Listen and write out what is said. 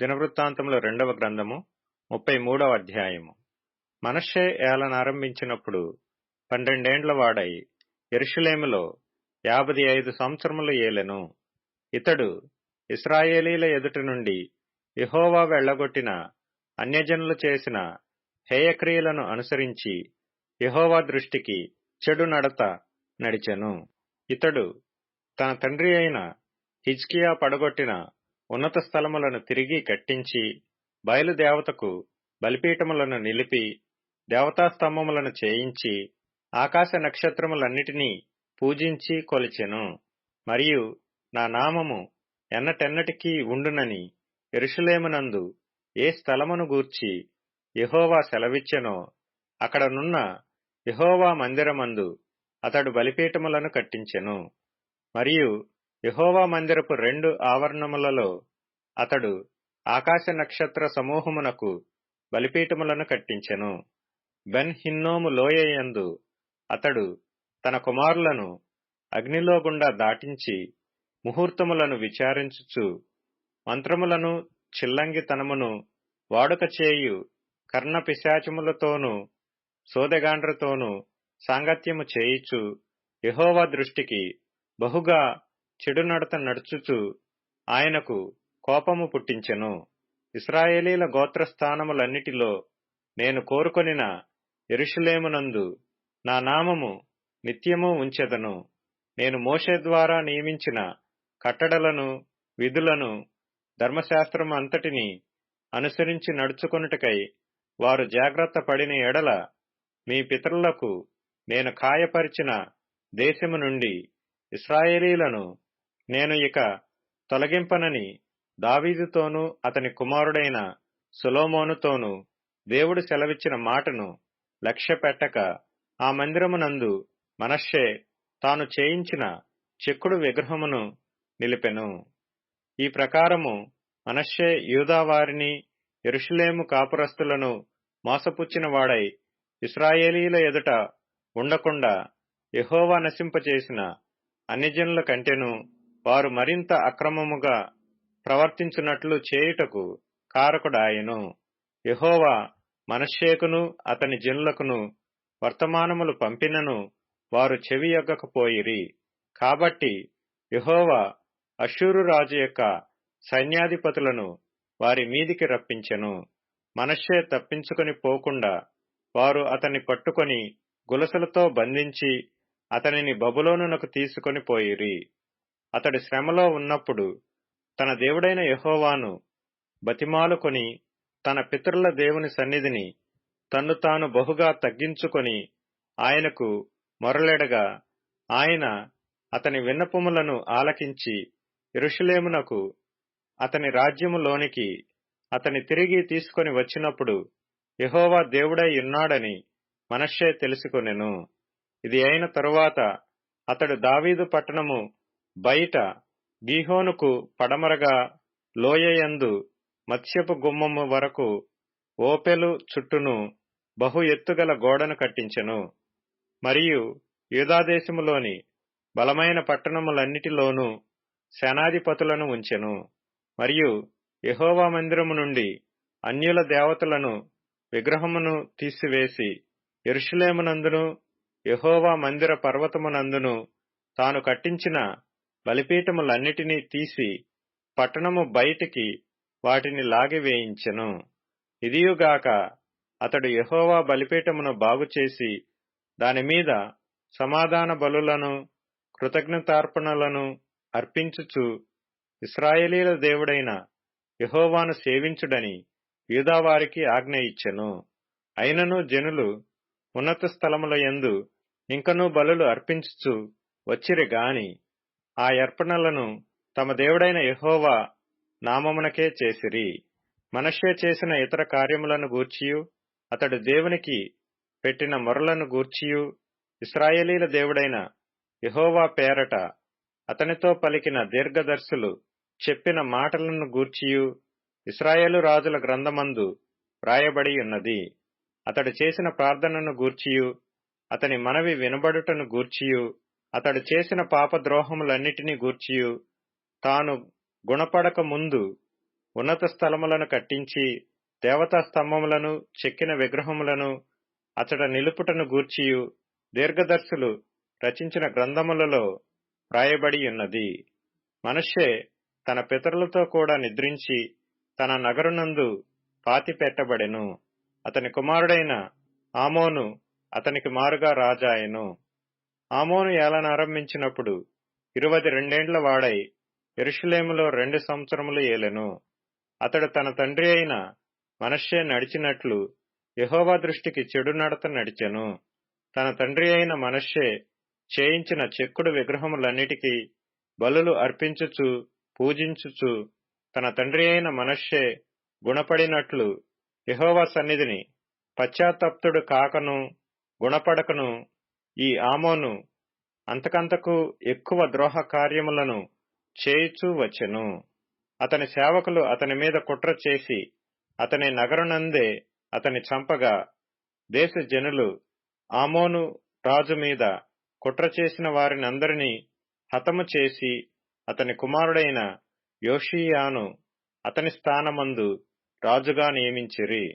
దినవృత్తాంతముల 2వ గ్రంథము 33వ అధ్యాయము. మనష్షే ఏలనారంభించినప్పుడు 12 వాడై యెరూషలేములో 55 సంవత్సరములు ఏలెను. ఇతడు ఇశ్రాయేలీల ఎదుట నుండి యెహోవా వెళ్లగొట్టిన అన్యజనులు చేసిన హేయక్రియలను అనుసరించి యెహోవా దృష్టికి చెడు నడత నడిచెను. ఇతడు తన తండ్రి అయిన హిజ్కియా పడగొట్టిన ఉన్నత స్థలములను తిరిగి కట్టించి, బయలుదేవతకు బలిపీఠములను నిలిపి, దేవతాస్తంభములను చేయించి, ఆకాశ నక్షత్రములన్నిటినీ పూజించి కొలిచెను. మరియు నా నామము ఎన్నటెన్నటికీ ఉండునని యెరూషలేమునందు ఏ స్థలమును గూర్చి యెహోవా సెలవిచ్చెనో అక్కడనున్న యెహోవా మందిరమందు అతడు బలిపీఠములను కట్టించెను. మరియు యెహోవా మందిరపు 2 ఆవరణములలో అతడు ఆకాశ నక్షత్ర సమూహమునకు బలిపీఠములను కట్టించెను. బెన్ హిన్నోము లోయ యందు అతడు తన కుమారులను అగ్నిలో గుండా దాటించి, ముహూర్తములను విచారించుచు, మంత్రములను చిల్లంగితనమును వాడుక చేయు కర్ణ పిశాచములతోనూ సోదెగాండ్రతోనూ సాంగత్యము చేయుచు, యెహోవా దృష్టికి బహుగా చెడు నడత నడుచుచు ఆయనకు కోపము పుట్టించెను. ఇశ్రాయేలీల గోత్రస్థానములన్నిటిలో నేను కోరుకొనిన యెరూషలేమునందు నా నామము నిత్యము ఉంచెదను. నేను మోషే ద్వారా నియమించిన కట్టడలను, విధులను, ధర్మశాస్త్రము అంతటినీ అనుసరించి నడుచుకొనుటకై వారు జాగ్రత్త పడిన ఎడల, మీ పితరులకు నేను ఖాయపరిచిన దేశము నుండి ఇశ్రాయేలీలను నేను ఇక తొలగింపనని దావీదుతోనూ అతని కుమారుడైన సొలొమోనుతోనూ దేవుడు సెలవిచ్చిన మాటను లక్ష్యపెట్టక, ఆ మందిరమునందు మనష్షే తాను చేయించిన చెక్కుడు విగ్రహమును నిలిపెను. ఈ ప్రకారము మనష్షే యూదావారిని, యెరూషలేము కాపురస్తులను మోసపుచ్చిన వాడై ఇశ్రాయేలీల ఎదుట ఉండకుండా యెహోవా నశింపచేసిన అన్యజనుల కంటెను వారు మరింత అక్రమముగా ప్రవర్తించున్నట్లు చేయుటకు కారకుడాయెను. యెహోవా మనష్షేకును అతని జనులకును వర్తమానములు పంపినను వారు చెవియొగ్గకపోయిరి. కాబట్టి యెహోవా అష్షూరు రాజు యొక్క సైన్యాధిపతులను వారి మీదికి రప్పించెను. మనష్షే తప్పించుకొని పోకుండా వారు అతన్ని పట్టుకొని గొలుసులతో బంధించి అతనిని బబులోనునకు తీసుకొని పోయిరి. అతడు శ్రమలో ఉన్నప్పుడు తన దేవుడైన యెహోవాను బతిమాలుకొని తన పితరుల దేవుని సన్నిధిని తన్ను తాను బహుగా తగ్గించుకొని ఆయనకు మొరలెడగా, ఆయన అతని విన్నపములను ఆలకించి యెరూషలేమునకు అతని రాజ్యములోనికి అతని తిరిగి తీసుకొని వచ్చినప్పుడు యెహోవా దేవుడై ఉన్నాడని మనష్షే తెలుసుకొనెను. ఇది అయిన తరువాత అతడు దావీదు పట్టణము బయట గీహోనుకు పడమరగా లోయయందు మత్స్యపు గుమ్మము వరకు ఓపెలు చుట్టూను బహు ఎత్తుగల గోడను కట్టించెను. మరియు యూదాదేశములోని బలమైన పట్టణములన్నిటిలోనూ సేనాధిపతులను ఉంచెను. మరియు యెహోవా మందిరము నుండి అన్యుల దేవతలను విగ్రహమును తీసివేసి యెరూషలేమునందును యెహోవా మందిర పర్వతమునందును తాను కట్టించిన బలిపీఠములన్నిటినీ తీసి పట్టణము బయటికి వాటిని లాగివేయించెను. ఇదియుగాక అతడు యెహోవా బలిపీఠమును బాగుచేసి దానిమీద సమాధాన బలులను, కృతజ్ఞతార్పణలను అర్పించుచు ఇశ్రాయేలీల దేవుడైన యెహోవాను సేవించుడని యూదావారికి ఆజ్ఞ ఇచ్చెను. అయినను జనులు ఉన్నత స్థలముల యందు ఇంకనూ బలులు అర్పించుచు వచ్చిరి గాని ఆ అర్పణలను తమ దేవుడైన యెహోవా నామమునకే చేసిరి. మనష్షే చేసిన ఇతర కార్యములను గూర్చియు, అతడు దేవునికి పెట్టిన మొరలను గూర్చియు, ఇశ్రాయేలీల దేవుడైన యెహోవా పేరట అతనితో పలికిన దీర్ఘదర్శులు చెప్పిన మాటలను గూర్చియు ఇశ్రాయేలు రాజుల గ్రంథమందు వ్రాయబడి ఉన్నది. అతడు చేసిన ప్రార్థనను గూర్చియు, అతని మనవి వినబడుటను గూర్చియు, అతడు చేసిన పాపద్రోహములన్నిటినీ గూర్చియు, తాను గుణపడక ముందు ఉన్నత స్థలములను కట్టించి దేవతా స్తంభములను చెక్కిన విగ్రహములను అతడ నిలుపుటను గూర్చియు దీర్ఘదర్శులు రచించిన గ్రంథములలో వ్రాయబడి ఉన్నది. మనష్షే తన పితరులతో కూడా నిద్రించి తన నగరునందు పాతిపెట్టబడెను. అతని కుమారుడైన ఆమోను అతనికి మారుగా రాజాయెను. ఆమోను ఏలనారంభించినప్పుడు 22 వాడై యెరూషలేములో 2 సంవత్సరములు ఏలెను. అతడు తన తండ్రి అయిన మనష్షే నడిచినట్లు యెహోవా దృష్టికి చెడు నడత నడిచెను. తన తండ్రి అయిన మనష్షే చేయించిన చెక్కుడు విగ్రహములన్నిటికీ బలులు అర్పించుచు పూజించుచు తన తండ్రి అయిన మనష్షే గుణపడినట్లు యెహోవా సన్నిధిని పశ్చాత్తప్తుడు కాకను గుణపడకను ఈ ఆమోను అంతకంతకు ఎక్కువ ద్రోహ కార్యములను చేయుచూ వచ్చెను. అతని సేవకులు అతని మీద కుట్ర చేసి అతని నగరునందే అతని చంపగా దేశ జనులు ఆమోను రాజు మీద కుట్ర చేసిన వారినందరినీ హతము చేసి అతని కుమారుడైన యోషీయాను అతని స్థానమందు రాజుగా నియమించిరి.